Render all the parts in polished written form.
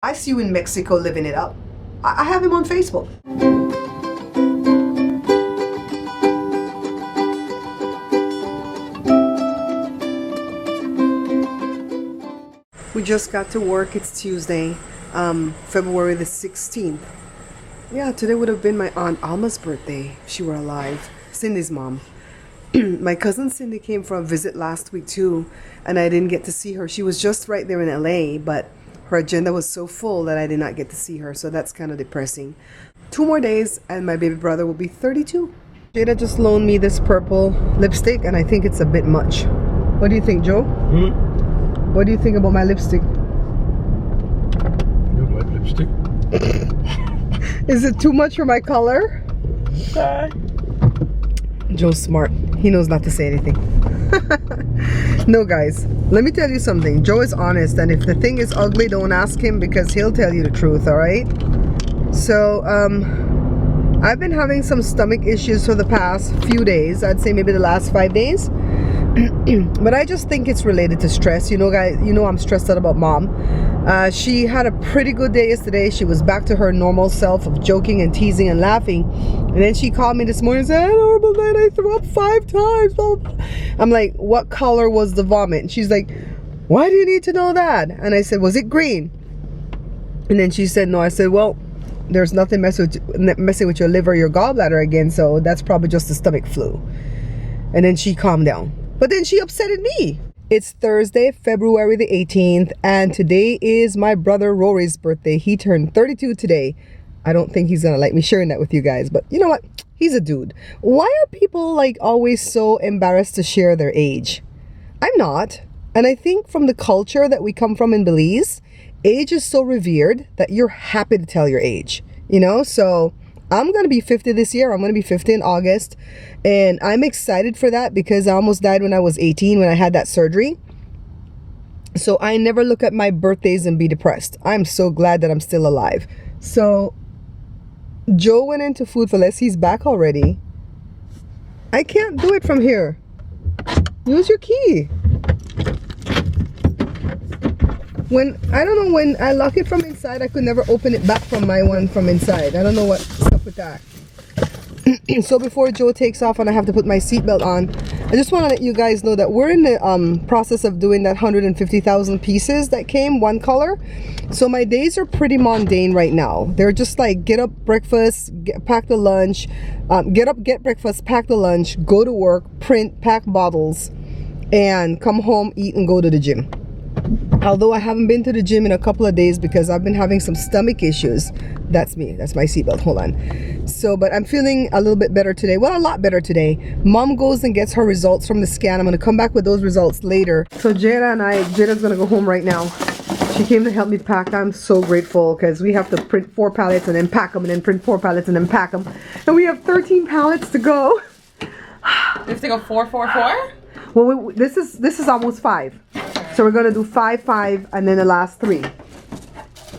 I see you in Mexico living it up. I have him on Facebook. We just got to work. It's Tuesday, February the 16th. Yeah, today would have been my Aunt Alma's birthday if she were alive. Cindy's mom. My cousin Cindy came for a visit last week too, and I didn't get to see her. She was just right there in LA, but her agenda was so full that I did not get to see her, so that's kind of depressing. 2 more days and my baby brother will be 32. Jada just loaned me this purple lipstick and I think it's a bit much. What do you think, Joe? What do you think about my lipstick? You like lipstick? Is it too much for my color? Joe's smart. He knows not to say anything. No, guys, let me tell you something. Joe is honest, and if the thing is ugly, don't ask him because he'll tell you the truth, all right? So, I've been having some stomach issues for the past few days. I'd say maybe the last 5 days. But I just think it's related to stress. You know, guys, you know I'm stressed out about mom. She had a pretty good day yesterday. She was back to her normal self of joking and teasing and laughing. And then she called me this morning and said, I had a horrible night. I threw up 5 times. I'm like, what color was the vomit? And she's like, why do you need to know that? And I said, was it green? And then she said, no. I said, well, there's nothing messing with your liver or your gallbladder again. So that's probably just the stomach flu. And then she calmed down. But then she upsetted me. It's Thursday, February the 18th, and today is my brother Rory's birthday. He turned 32 today. I don't think he's gonna like me sharing that with you guys, but you know what? He's a dude. Why are people like always so embarrassed to share their age? I'm not. And I think from the culture that we come from in Belize, age is so revered that you're happy to tell your age, you know? So I'm going to be 50 this year. I'm going to be 50 in August. And I'm excited for that because I almost died when I was 18 when I had that surgery. So I never look at my birthdays and be depressed. I'm so glad that I'm still alive. So Joe went into Food for Less. He's back already. I can't do it from here. Use your key. I don't know, when I lock it from inside, I could never open it back from my one from inside. I don't know what's up with that. So before Joe takes off and I have to put my seatbelt on, I just want to let you guys know that we're in the process of doing that 150,000 pieces that came one color. So my days are pretty mundane right now. They're just like get up, breakfast, pack the lunch, get breakfast, pack the lunch, go to work, print, pack bottles, and come home, eat, and go to the gym. Although I haven't been to the gym in a couple of days because I've been having some stomach issues. That's me. That's my seatbelt. Hold on. So, but I'm feeling a little bit better today. Well, a lot better today. Mom goes and gets her results from the scan. I'm going to come back with those results later. So Jada's going to go home right now. She came to help me pack. I'm so grateful because we have to print 4 pallets and then pack them and then print 4 pallets and then pack them. And we have 13 pallets to go. You have to go 4, 4, 4? Well, this is almost 5. So we're gonna do 5, 5, and then the last 3.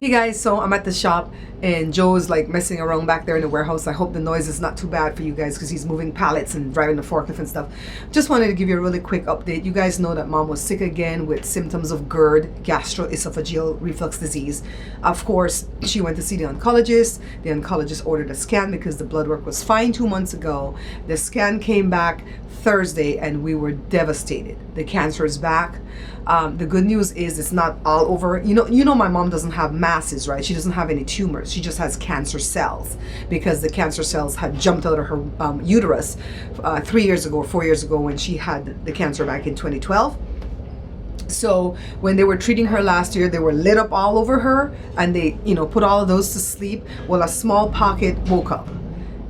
Hey guys, so I'm at the shop and Joe's like messing around back there in the warehouse. I hope the noise is not too bad for you guys because he's moving pallets and driving the forklift and stuff. Just wanted to give you a really quick update. You guys know that mom was sick again with symptoms of GERD, gastroesophageal reflux disease. Of course, she went to see the oncologist. The oncologist ordered a scan because the blood work was fine 2 months ago. The scan came back Thursday and we were devastated. The cancer is back. The good news is it's not all over. You know my mom doesn't have masses, right? She doesn't have any tumors. She just has cancer cells because the cancer cells had jumped out of her uterus 3 years ago or 4 years ago when she had the cancer back in 2012. So when they were treating her last year, they were lit up all over her and they, put all of those to sleep. Well, a small pocket woke up.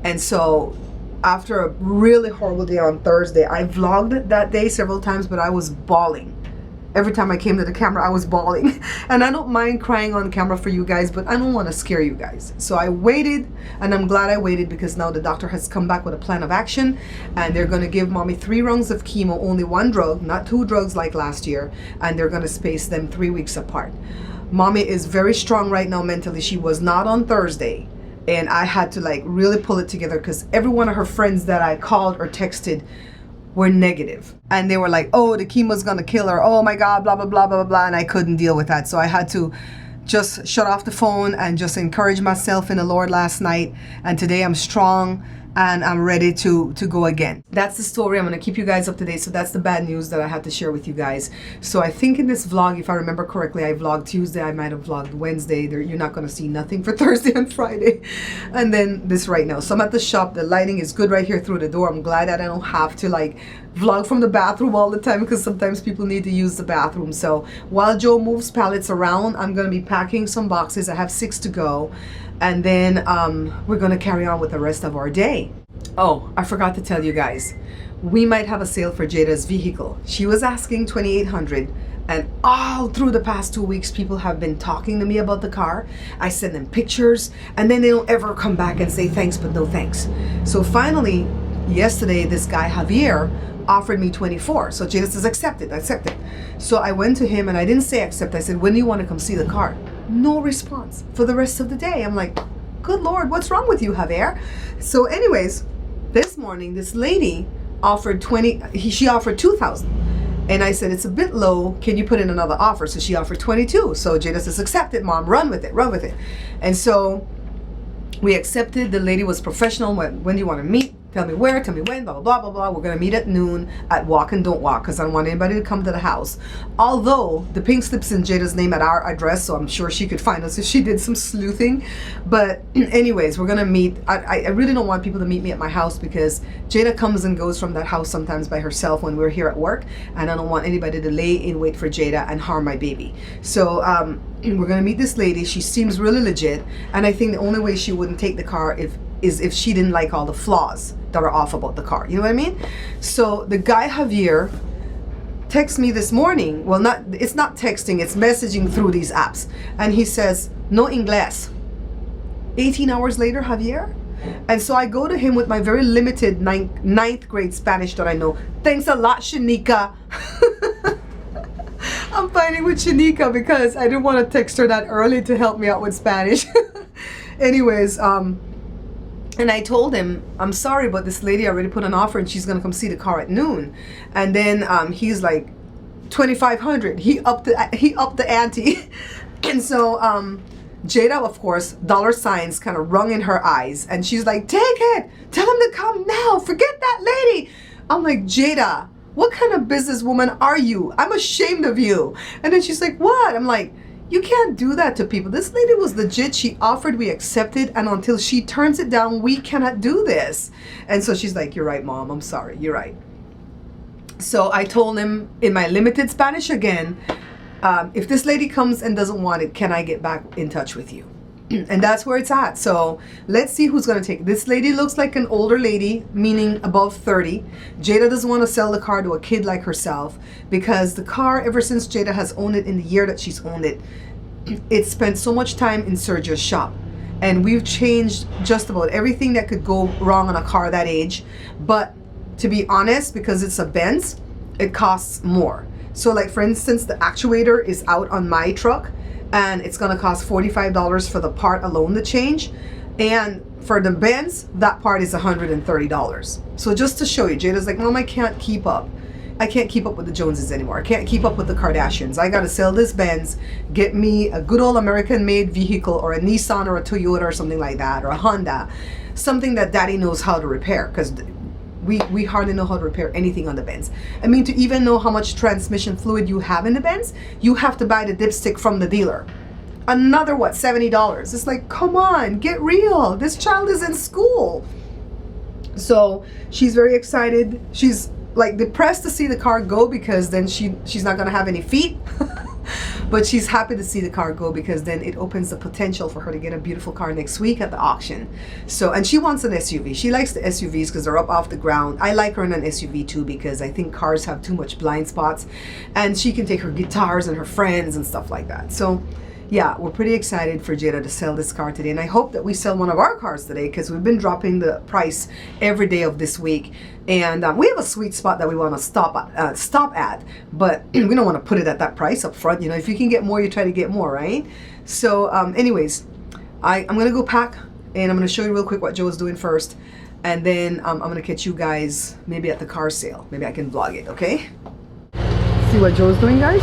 And so after a really horrible day on Thursday, I vlogged that day several times, but I was bawling. Every time I came to the camera, I was bawling. And I don't mind crying on camera for you guys, but I don't want to scare you guys. So I waited, and I'm glad I waited because now the doctor has come back with a plan of action, and they're going to give mommy 3 rounds of chemo, only 1 drug, not 2 drugs like last year, and they're going to space them 3 weeks apart. Mommy is very strong right now mentally. She was not on Thursday. And I had to like really pull it together because every one of her friends that I called or texted were negative. And they were like, oh, the chemo's gonna kill her. Oh my God, blah, blah, blah, blah, blah, blah. And I couldn't deal with that. So I had to just shut off the phone and just encourage myself in the Lord last night. And today I'm strong and I'm ready to go again. That's the story. I'm going to keep you guys up to date. So that's the bad news that I had to share with you guys. So I think in this vlog, if I remember correctly, I vlogged Tuesday. I might have vlogged Wednesday. You're not going to see nothing for Thursday and Friday. And then this right now. So I'm at the shop. The lighting is good right here through the door. I'm glad that I don't have to like vlog from the bathroom all the time, because sometimes people need to use the bathroom. So while Joe moves pallets around, I'm going to be packing some boxes. I have 6 to go. And then we're going to carry on with the rest of our day. Oh, I forgot to tell you guys, we might have a sale for Jada's vehicle. She was asking $2,800, and all through the past 2 weeks, people have been talking to me about the car. I send them pictures, and then they don't ever come back and say thanks, but no thanks. So finally, yesterday, this guy Javier offered me 24. So Jada says, accept it. So I went to him and I didn't say accept. I said, when do you want to come see the car? No response for the rest of the day. I'm like, good Lord, what's wrong with you, Javier? So anyways, this morning, this lady offered she offered 2,000. And I said, it's a bit low. Can you put in another offer? So she offered 22. So Jada says, accept it, Mom, run with it. And so we accepted. The lady was professional. When do you want to meet? Tell me where, tell me when, blah, blah, blah, blah, blah. We're going to meet at noon at Walk and Don't Walk, because I don't want anybody to come to the house. Although the pink slip's in Jada's name at our address, so I'm sure she could find us if she did some sleuthing. But anyways, we're going to meet. I really don't want people to meet me at my house, because Jada comes and goes from that house sometimes by herself when we're here at work. And I don't want anybody to lay in wait for Jada and harm my baby. So we're going to meet this lady. She seems really legit. And I think the only way she wouldn't take the car is if she didn't like all the flaws that are off about the car. You know what I mean? So the guy Javier texted me this morning. Well, it's not texting, it's messaging through these apps. And he says, no inglés. 18 hours later, Javier? And so I go to him with my very limited ninth grade Spanish that I know. Thanks a lot, Shanika. I'm fighting with Shanika because I didn't want to text her that early to help me out with Spanish. Anyways, and I told him, I'm sorry, but this lady already put an offer and she's going to come see the car at noon. And then he's like, 2,500. He upped the ante. And so Jada, of course, dollar signs kind of rung in her eyes. And she's like, take it. Tell him to come now. Forget that lady. I'm like, Jada, what kind of businesswoman are you? I'm ashamed of you. And then she's like, what? I'm like, you can't do that to people. This lady was legit. She offered, we accepted, and until she turns it down, we cannot do this. And so she's like, you're right, Mom. I'm sorry. You're right. So I told him in my limited Spanish again, if this lady comes and doesn't want it, can I get back in touch with you? And that's where it's at. So let's see who's going to take it. This lady looks like an older lady, meaning above 30. Jada doesn't want to sell the car to a kid like herself, because the car, ever since Jada has owned it, in the year that she's owned it, it's spent so much time in Sergio's shop. And we've changed just about everything that could go wrong on a car that age. But to be honest, because it's a Benz, it costs more. So like, for instance, the actuator is out on my truck, and it's going to cost $45 for the part alone to change. And for the Benz, that part is $130. So just to show you, Jada's like, Mom, I can't keep up. I can't keep up with the Joneses anymore. I can't keep up with the Kardashians. I got to sell this Benz, get me a good old American-made vehicle, or a Nissan or a Toyota or something like that, or a Honda, something that Daddy knows how to repair, because we hardly know how to repair anything on the Benz. I mean, to even know how much transmission fluid you have in the Benz, you have to buy the dipstick from the dealer. Another, what, $70. It's like, come on, get real. This child is in school. So she's very excited. She's like depressed to see the car go, because then she's not gonna have any feet. But she's happy to see the car go, because then it opens the potential for her to get a beautiful car next week at the auction. So, and she wants an SUV. She likes the SUVs because they're up off the ground. I like her in an SUV too, because I think cars have too much blind spots, and she can take her guitars and her friends and stuff like that. So yeah, we're pretty excited for Jada to sell this car today. And I hope that we sell one of our cars today, because we've been dropping the price every day of this week. And we have a sweet spot that we want to stop at, but we don't want to put it at that price up front. You know, if you can get more, you try to get more, right? So anyways, I'm going to go pack, and I'm going to show you real quick what Joe's doing first. And then I'm going to catch you guys maybe at the car sale. Maybe I can vlog it, okay? See what Joe's doing, guys?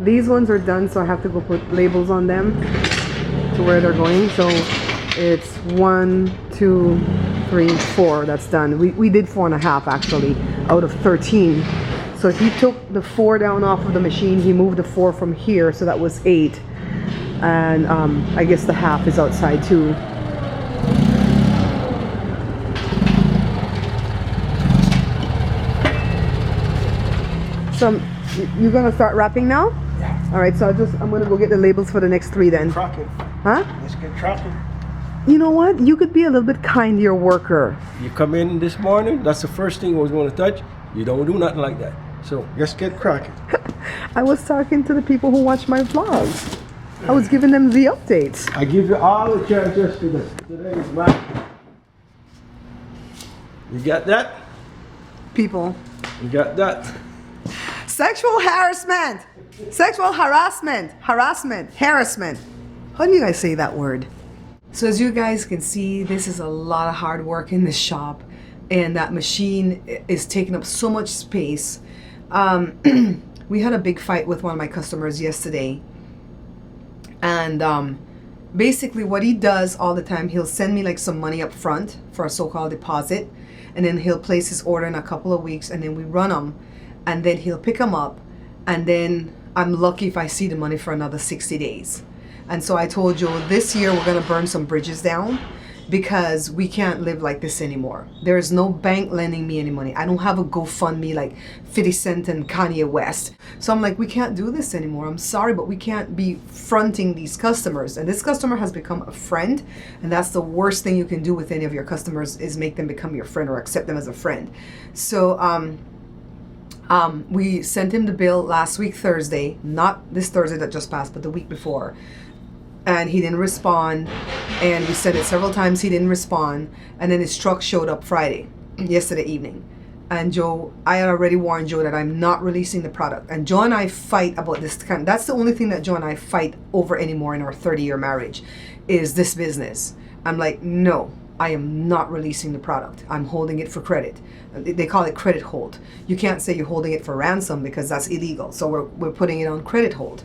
these ones are done, so I have to go put labels on them to where they're going. So it's 1, 2, 3, 4 that's done. We did 4.5 actually out of 13. So he took the 4 down off of the machine. He moved the 4 from here, so that was 8. And I guess the half is outside too. So you're gonna start wrapping now? Yeah. All right. So I'm gonna go get the labels for the next 3 then. Trucking. Huh? Let's get trucking. You know what? You could be a little bit kind to your worker. You come in this morning, that's the first thing I was going to touch. You don't do nothing like that. So let's get cracking. I was talking to the people who watch my vlogs. I was giving them the updates. I give you all the chances to this. Today is mine. You got that? People. You got that? Sexual harassment. Sexual harassment. Harassment. How do you guys say that word? So as you guys can see, this is a lot of hard work in this shop, and that machine is taking up so much space. We had a big fight with one of my customers yesterday, and basically what he does all the time, he'll send me like some money up front for a so-called deposit, and then he'll place his order in a couple of weeks, and then we run them, and then he'll pick them up, and then I'm lucky if I see the money for another 60 days. And so I told Joe, this year we're going to burn some bridges down because we can't live like this anymore. There's no bank lending me any money. I don't have a GoFundMe like 50 Cent and Kanye West. So I'm like, we can't do this anymore. I'm sorry, but we can't be fronting these customers. And this customer has become a friend. And that's the worst thing you can do with any of your customers, is make them become your friend or accept them as a friend. So we sent him the bill last week, Thursday, not this Thursday that just passed, but the week before. And he didn't respond, and we said it several times, he didn't respond. And then his truck showed up Friday, yesterday evening. And Joe, I had already warned Joe that I'm not releasing the product. And Joe and I fight about this kind. That's the only thing that Joe and I fight over anymore in our 30-year marriage, is this business. I'm like, no, I am not releasing the product. I'm holding it for credit. They call it credit hold. You can't say you're holding it for ransom because that's illegal. So we're putting it on credit hold.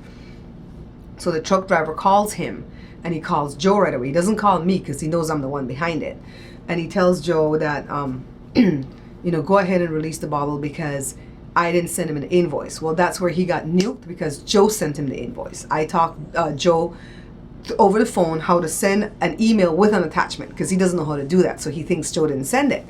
So the truck driver calls him, and he calls Joe right away. He doesn't call me because he knows I'm the one behind it. And he tells Joe that, you know, go ahead and release the bottle because I didn't send him an invoice. Well, that's where he got nuked, because Joe sent him the invoice. I talked Joe over the phone how to send an email with an attachment, because he doesn't know how to do that. So he thinks Joe didn't send it.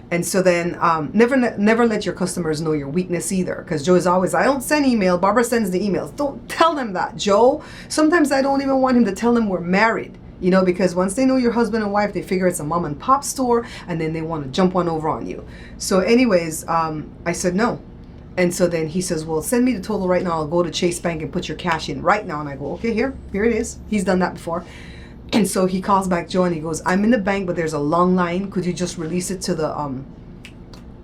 And so then never let your customers know your weakness either, because Joe is always, I don't send email, Barbara sends the emails. Don't tell them that, Joe. Sometimes I don't even want him to tell them we're married, you know, because once they know you're husband and wife, they figure it's a mom and pop store, and then they want to jump one over on you. So anyways, I said no. And so then he says, well, send me the total right now. I'll go to Chase Bank and put your cash in right now. And I go, okay, here it is. He's done that before. And so he calls back Joe, and he goes, I'm in the bank, but there's a long line. Could you just release it to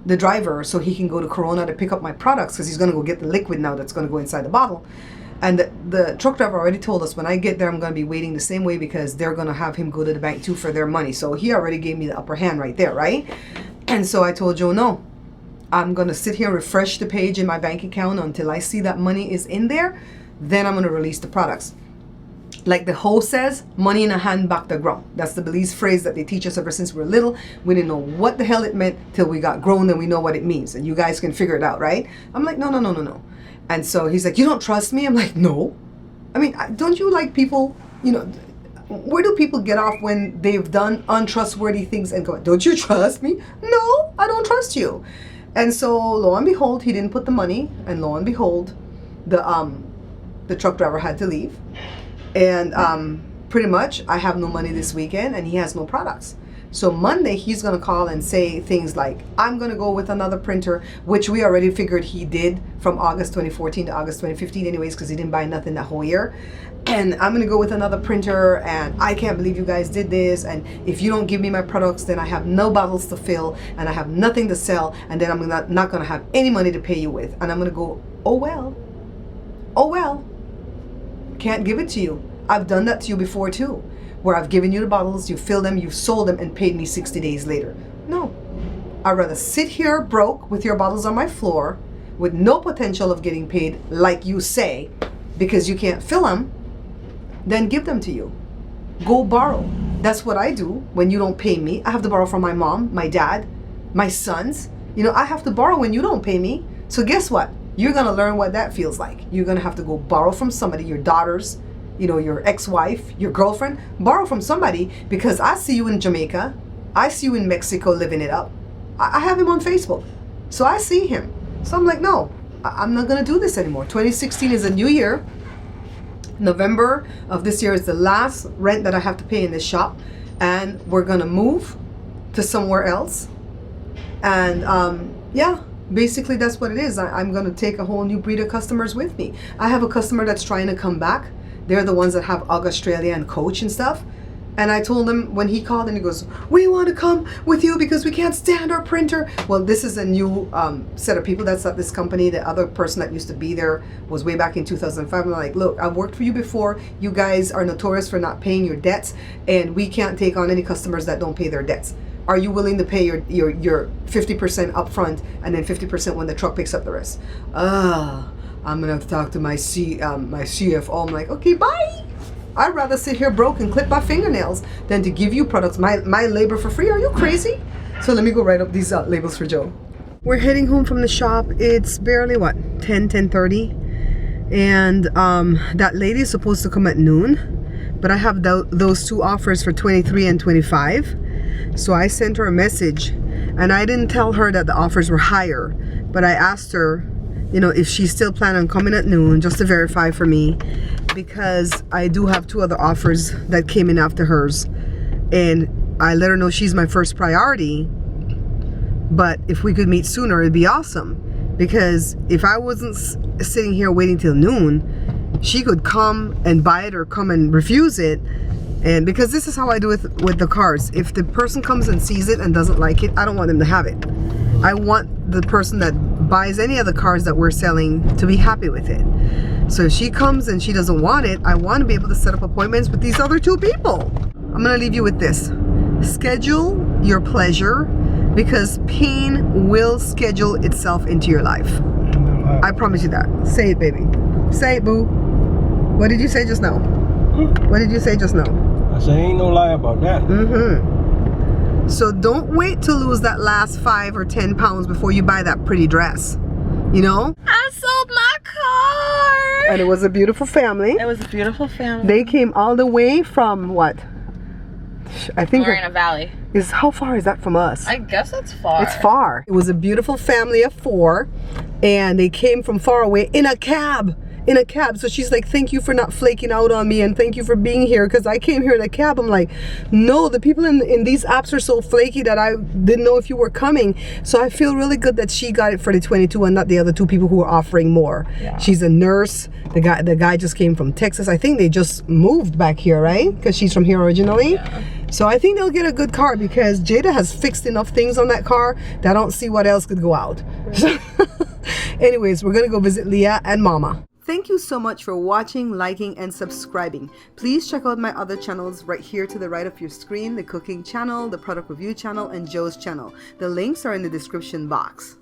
the driver so he can go to Corona to pick up my products, because he's going to go get the liquid now that's going to go inside the bottle. And the truck driver already told us, when I get there, I'm going to be waiting the same way, because they're going to have him go to the bank too for their money. So he already gave me the upper hand right there, right? And so I told Joe, no, I'm going to sit here, refresh the page in my bank account until I see that money is in there. Then I'm going to release the products. Like the hoe says, money in a hand, back to ground. That's the Belize phrase that they teach us ever since we were little. We didn't know what the hell it meant till we got grown, and we know what it means. And you guys can figure it out, right? I'm like, no. And so he's like, you don't trust me? I'm like, no. I mean, don't you like people, you know, where do people get off when they've done untrustworthy things and go, don't you trust me? No, I don't trust you. And so lo and behold, he didn't put the money, and lo and behold, the truck driver had to leave. And pretty much I have no money this weekend, and he has no products. So Monday he's going to call and say things like, I'm going to go with another printer, which we already figured he did from August 2014 to August 2015 anyways, because he didn't buy nothing that whole year. And I'm going to go with another printer, and I can't believe you guys did this. And if you don't give me my products, then I have no bottles to fill, and I have nothing to sell, and then I'm not going to have any money to pay you with. And I'm going to go, oh well. Can't give it to you. I've done that to you before too, where I've given you the bottles, you fill them, you've sold them, and paid me 60 days later. No. I'd rather sit here broke with your bottles on my floor with no potential of getting paid like you say, because you can't fill them, then give them to you. Go borrow. That's what I do when you don't pay me. I have to borrow from my mom, my dad, my sons. You know, I have to borrow when you don't pay me. So guess what? You're going to learn what that feels like. You're going to have to go borrow from somebody, your daughters, you know, your ex-wife, your girlfriend. Borrow from somebody, because I see you in Jamaica. I see you in Mexico living it up. I have him on Facebook. So I see him. So I'm like, no, I'm not going to do this anymore. 2016 is a new year. November of this year is the last rent that I have to pay in this shop. And we're going to move to somewhere else. And yeah, basically that's what it is. I'm going to take a whole new breed of customers with me. I have a customer that's trying to come back. They're the ones that have UGG Australia and Coach and stuff. And I told him when he called and he goes, we want to come with you because we can't stand our printer. Well, this is a new set of people that's at this company. The other person that used to be there was way back in 2005. I'm like, look, I've worked for you before. You guys are notorious for not paying your debts, and we can't take on any customers that don't pay their debts. Are you willing to pay your 50% upfront and then 50% when the truck picks up the rest? I'm gonna have to talk to my CFO. I'm like, okay, bye. I'd rather sit here broke and clip my fingernails than to give you products, my labor for free. Are you crazy? So let me go write up these labels for Joe. We're heading home from the shop. It's barely what, 10:30, and that lady is supposed to come at noon, but I have those two offers for 23 and 25. So I sent her a message, and I didn't tell her that the offers were higher, but I asked her, you know, if she's still planning on coming at noon, just to verify for me, because I do have two other offers that came in after hers, and I let her know she's my first priority. But if we could meet sooner, it'd be awesome, because if I wasn't sitting here waiting till noon, she could come and buy it or come and refuse it. And because this is how I do it with the cars. If the person comes and sees it and doesn't like it, I don't want them to have it. I want the person that buys any of the cars that we're selling to be happy with it. So if she comes and she doesn't want it, I want to be able to set up appointments with these other two people. I'm going to leave you with this. Schedule your pleasure, because pain will schedule itself into your life. I promise you that. Say it, baby. Say it, boo. What did you say just now? What did you say just now? I say ain't no lie about that. So don't wait to lose that last 5 or 10 pounds before you buy that pretty dress. You know? I sold my car. And it was a beautiful family. It was a beautiful family. They came all the way from what? I think Morena Valley. How far is that from us? I guess it's far. It's far. It was a beautiful family of 4, and they came from far away in a cab. So she's like, thank you for not flaking out on me, and thank you for being here, because I came here in a cab. I'm like, no, the people in these apps are so flaky that I didn't know if you were coming. So I feel really good that she got it for the 22 and not the other two people who were offering more. Yeah. She's a nurse. The guy just came from Texas. I think they just moved back here, right? Because she's from here originally. Yeah. So I think they'll get a good car, because Jada has fixed enough things on that car that I don't see what else could go out. Right. Anyways, we're gonna go visit Leah and Mama. Thank you so much for watching, liking, and subscribing. Please check out my other channels right here to the right of your screen, the cooking channel, the product review channel, and Joe's channel. The links are in the description box.